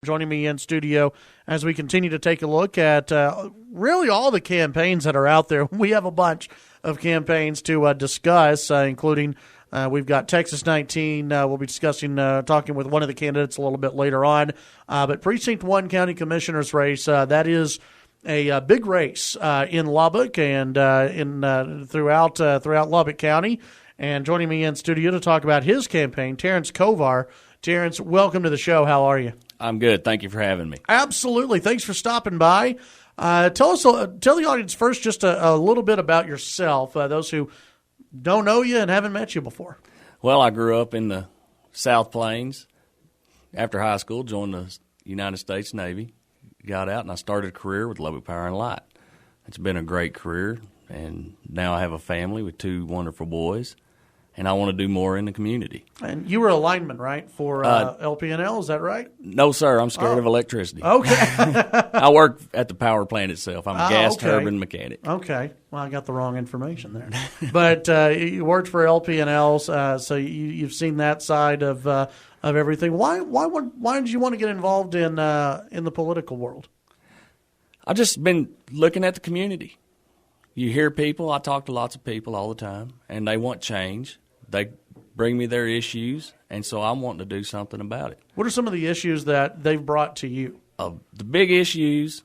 Joining me in studio as we continue to take a look at really all the campaigns that are out there. We have a bunch of campaigns to discuss, including we've got Texas 19. We'll be discussing, talking with one of the candidates a little bit later on. But Precinct 1 County Commissioner's race, that is a big race in Lubbock and throughout Lubbock County. And joining me in studio to talk about his campaign, Terence Kovar. Terence, welcome to the show. How are you? I'm good. Thank you for having me. Absolutely. Thanks for stopping by. Tell the audience first just a little bit about yourself, those who don't know you and haven't met you before. Well, I grew up in the South Plains. After high school, joined the United States Navy, got out, and I started a career with Lubbock Power and Light. It's been a great career, and now I have a family with two wonderful boys, and I want to do more in the community. And you were a lineman, right, for LPNL, is that right? No, sir. I'm scared of electricity. Okay. I work at the power plant itself. I'm a gas turbine mechanic. Okay. Well, I got the wrong information there. But you worked for LPNLs, so you've seen that side of everything. Why did you want to get involved in the political world? I've just been looking at the community. You hear people. I talk to lots of people all the time, and they want change. They bring me their issues, and so I'm wanting to do something about it. What are some of the issues that they've brought to you? The big issues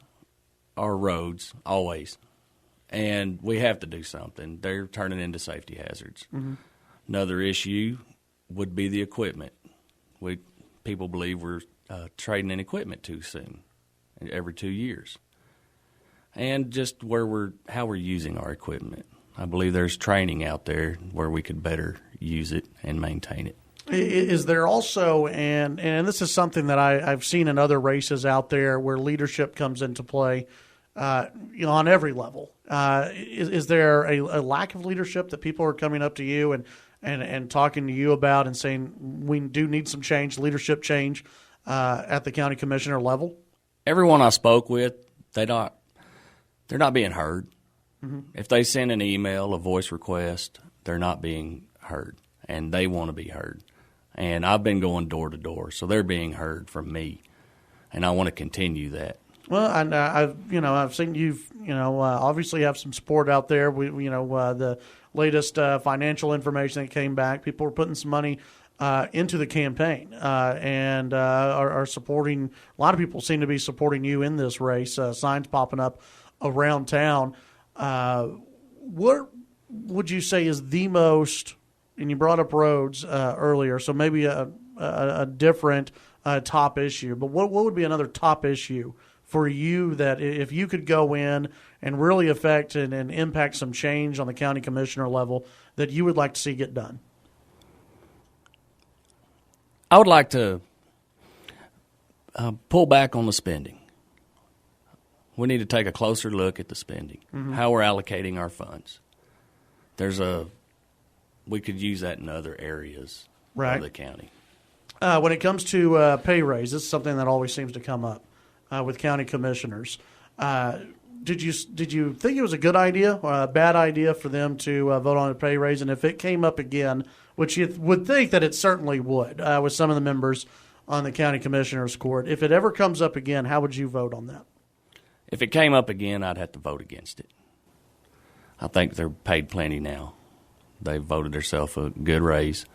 are roads, always, and we have to do something. They're turning into safety hazards. Mm-hmm. Another issue would be the equipment. People believe we're trading in equipment too soon, every 2 years. And just how we're using our equipment. I believe there's training out there where we could better use it and maintain it. Is there also, and this is something that I've seen in other races out there where leadership comes into play, on every level. Is there a lack of leadership that people are coming up to you and talking to you about and saying we do need some change, leadership change at the county commissioner level? Everyone I spoke with, they're not being heard. Mm-hmm. If they send an email, a voice request, they're not being heard, and they want to be heard. And I've been going door to door, so they're being heard from me, and I want to continue that. Well, and I've seen you've obviously have some support out there. The latest financial information that came back, people are putting some money into the campaign and are supporting. A lot of people seem to be supporting you in this race. Signs popping up around town. What would you say is the most, and you brought up roads earlier, so maybe a different top issue, but what would be another top issue for you that if you could go in and really affect and impact some change on the county commissioner level that you would like to see get done? I would like to pull back on the spending. We need to take a closer look at the spending, how we're allocating our funds. We could use that in other areas of the county. When it comes to pay raise, this is something that always seems to come up with county commissioners. Did you think it was a good idea or a bad idea for them to vote on a pay raise? And if it came up again, which you would think that it certainly would with some of the members on the county commissioners court, if it ever comes up again, how would you vote on that? If it came up again, I'd have to vote against it. I think they're paid plenty now. They've voted themselves a good raise.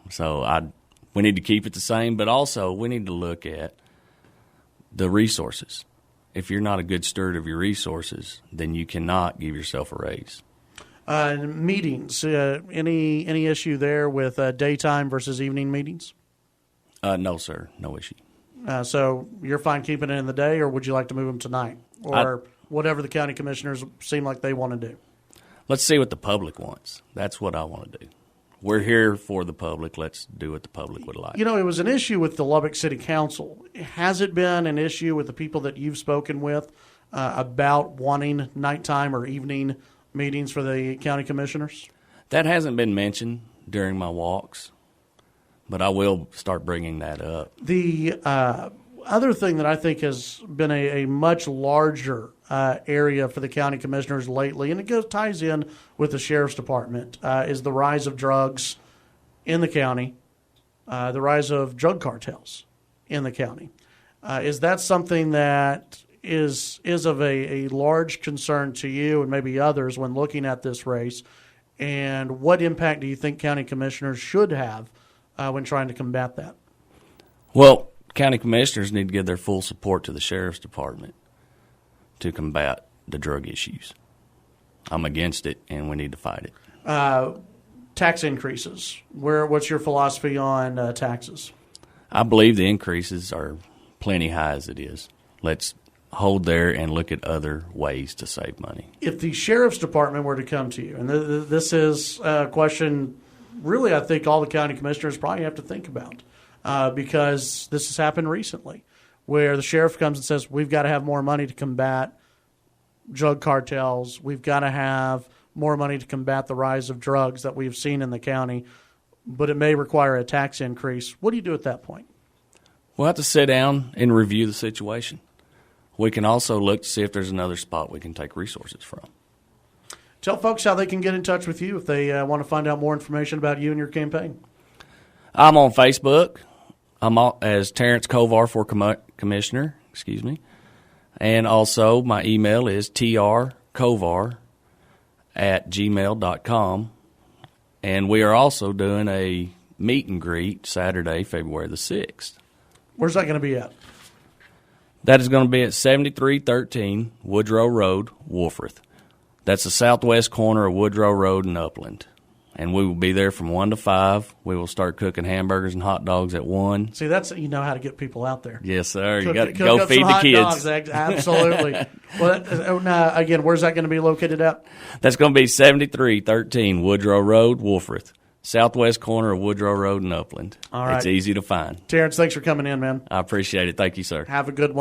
So we need to keep it the same, but also we need to look at the resources. If you're not a good steward of your resources, then you cannot give yourself a raise. Meetings, any issue there with daytime versus evening meetings? No, sir, no issue. So you're fine keeping it in the day, or would you like to move them tonight? Or whatever the county commissioners seem like they want to do? Let's see what the public wants. That's what I want to do. We're here for the public. Let's do what the public would like. It was an issue with the Lubbock City Council. Has it been an issue with the people that you've spoken with about wanting nighttime or evening meetings for the county commissioners? That hasn't been mentioned during my walks, but I will start bringing that up. The other thing that I think has been a much larger area for the county commissioners lately, and it ties in with the sheriff's department, is the rise of drugs in the county, the rise of drug cartels in the county. Is that something that is of a large concern to you and maybe others when looking at this race? And what impact do you think county commissioners should have when trying to combat that? Well, county commissioners need to give their full support to the sheriff's department to combat the drug issues. I'm against it, and we need to fight it. Tax increases. What's your philosophy on taxes? I believe the increases are plenty high as it is. Let's hold there and look at other ways to save money. If the sheriff's department were to come to you, and this is a question really I think all the county commissioners probably have to think about, because this has happened recently, where the sheriff comes and says, we've got to have more money to combat drug cartels. We've got to have more money to combat the rise of drugs that we've seen in the county, but it may require a tax increase. What do you do at that point? We'll have to sit down and review the situation. We can also look to see if there's another spot we can take resources from. Tell folks how they can get in touch with you if they want to find out more information about you and your campaign. I'm on Facebook. I'm as Terence Kovar for Commissioner, And also my email is trkovar@gmail.com. And we are also doing a meet and greet Saturday, February the 6th. Where's that going to be at? That is going to be at 7313 Woodrow Road, Wolfforth. That's the southwest corner of Woodrow Road and Upland. And we will be there from 1 to 5. We will start cooking hamburgers and hot dogs at 1. See, you know how to get people out there. Yes, sir. You got to go feed the kids. Dogs, absolutely. Well, again, where's that going to be located at? That's going to be 7313 Woodrow Road, Wolfforth. Southwest corner of Woodrow Road and Upland. All right. It's easy to find. Terence, thanks for coming in, man. I appreciate it. Thank you, sir. Have a good one.